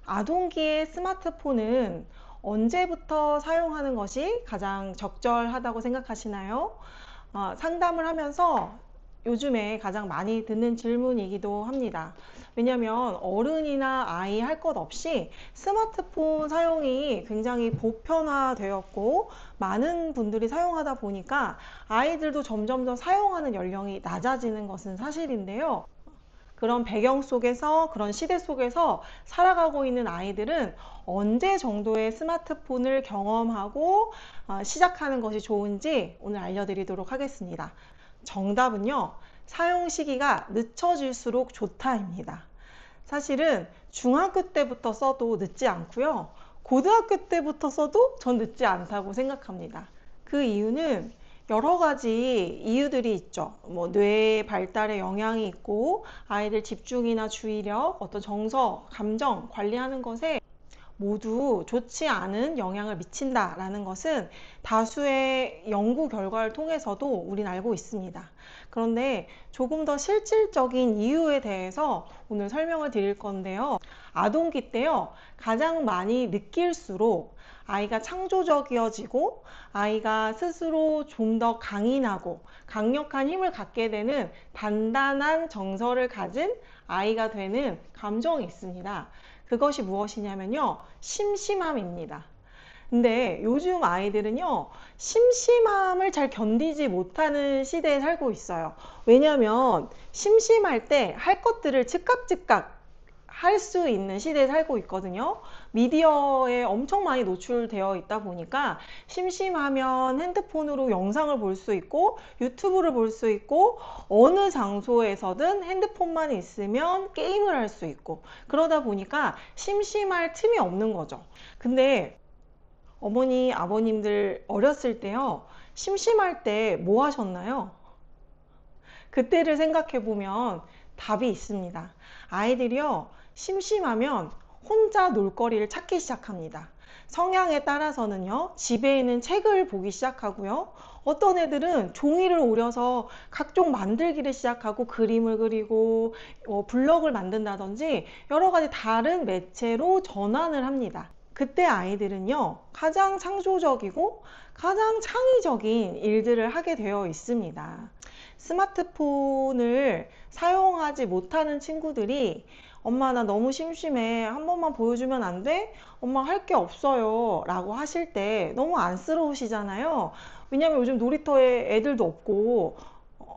아동기의 스마트폰은 언제부터 사용하는 것이 가장 적절하다고 생각하시나요? 상담을 하면서 요즘에 가장 많이 듣는 질문이기도 합니다. 왜냐하면 어른이나 아이 할 것 없이 스마트폰 사용이 굉장히 보편화되었고 많은 분들이 사용하다 보니까 아이들도 점점 더 사용하는 연령이 낮아지는 것은 사실인데요. 그런 배경 속에서, 그런 시대 속에서 살아가고 있는 아이들은 언제 정도의 스마트폰을 경험하고 시작하는 것이 좋은지 오늘 알려드리도록 하겠습니다. 정답은요, 사용 시기가 늦춰질수록 좋다입니다. 사실은 중학교 때부터 써도 늦지 않고요, 고등학교 때부터 써도 전 늦지 않다고 생각합니다. 그 이유는 여러 가지 이유들이 있죠. 뇌 발달에 영향이 있고, 아이들 집중이나 주의력, 어떤 정서, 감정 관리하는 것에 모두 좋지 않은 영향을 미친다라는 것은 다수의 연구 결과를 통해서도 우린 알고 있습니다. 그런데 조금 더 실질적인 이유에 대해서 오늘 설명을 드릴 건데요. 아동기 때요, 가장 많이 느낄수록 아이가 창조적이어지고 아이가 스스로 좀 더 강인하고 강력한 힘을 갖게 되는 단단한 정서를 가진 아이가 되는 감정이 있습니다. 그것이 무엇이냐면요, 심심함입니다. 근데 요즘 아이들은요, 심심함을 잘 견디지 못하는 시대에 살고 있어요. 왜냐하면 심심할 때 할 것들을 즉각 할 수 있는 시대에 살고 있거든요. 미디어에 엄청 많이 노출되어 있다 보니까 심심하면 핸드폰으로 영상을 볼 수 있고 유튜브를 볼 수 있고 어느 장소에서든 핸드폰만 있으면 게임을 할 수 있고 그러다 보니까 심심할 틈이 없는 거죠. 근데 어머니, 아버님들 어렸을 때요, 심심할 때 뭐 하셨나요? 그때를 생각해 보면 답이 있습니다. 아이들이요, 심심하면 혼자 놀거리를 찾기 시작합니다. 성향에 따라서는요, 집에 있는 책을 보기 시작하고요. 어떤 애들은 종이를 오려서 각종 만들기를 시작하고 그림을 그리고 블럭을 만든다든지 여러 가지 다른 매체로 전환을 합니다. 그때 아이들은요, 가장 창조적이고 가장 창의적인 일들을 하게 되어 있습니다. 스마트폰을 사용하지 못하는 친구들이 엄마 나 너무 심심해 한 번만 보여주면 안 돼? 엄마 할 게 없어요 라고 하실 때 너무 안쓰러우시잖아요. 왜냐면 요즘 놀이터에 애들도 없고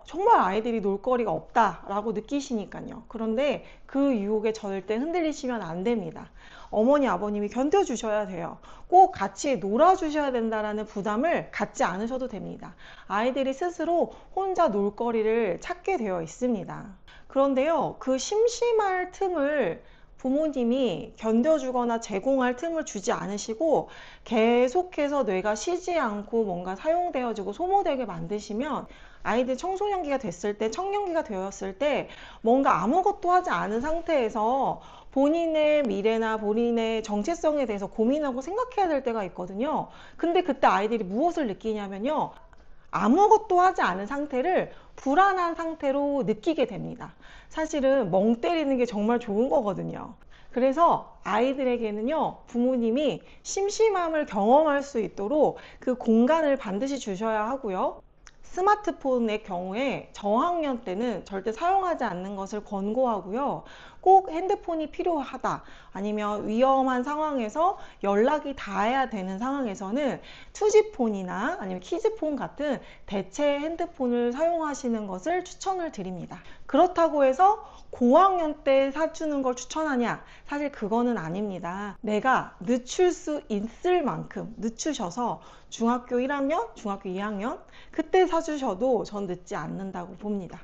정말 아이들이 놀거리가 없다라고 느끼시니까요. 그런데 그 유혹에 절대 흔들리시면 안 됩니다. 어머니, 아버님이 견뎌주셔야 돼요. 꼭 같이 놀아주셔야 된다라는 부담을 갖지 않으셔도 됩니다. 아이들이 스스로 혼자 놀거리를 찾게 되어 있습니다. 그런데요, 그 심심할 틈을 부모님이 견뎌주거나 제공할 틈을 주지 않으시고 계속해서 뇌가 쉬지 않고 뭔가 사용되어지고 소모되게 만드시면 아이들 청소년기가 됐을 때, 청년기가 되었을 때 뭔가 아무것도 하지 않은 상태에서 본인의 미래나 본인의 정체성에 대해서 고민하고 생각해야 될 때가 있거든요. 근데 그때 아이들이 무엇을 느끼냐면요, 아무것도 하지 않은 상태를 불안한 상태로 느끼게 됩니다. 사실은 멍 때리는 게 정말 좋은 거거든요. 그래서 아이들에게는요, 부모님이 심심함을 경험할 수 있도록 그 공간을 반드시 주셔야 하고요. 스마트폰의 경우에 저학년 때는 절대 사용하지 않는 것을 권고하고요. 꼭 핸드폰이 필요하다, 아니면 위험한 상황에서 연락이 닿아야 되는 상황에서는 투지폰이나 아니면 키즈폰 같은 대체 핸드폰을 사용하시는 것을 추천을 드립니다. 그렇다고 해서 고학년 때 사주는 걸 추천하냐? 사실 그거는 아닙니다. 내가 늦출 수 있을 만큼 늦추셔서 중학교 1학년, 중학교 2학년 그때 사주셔도 전 늦지 않는다고 봅니다.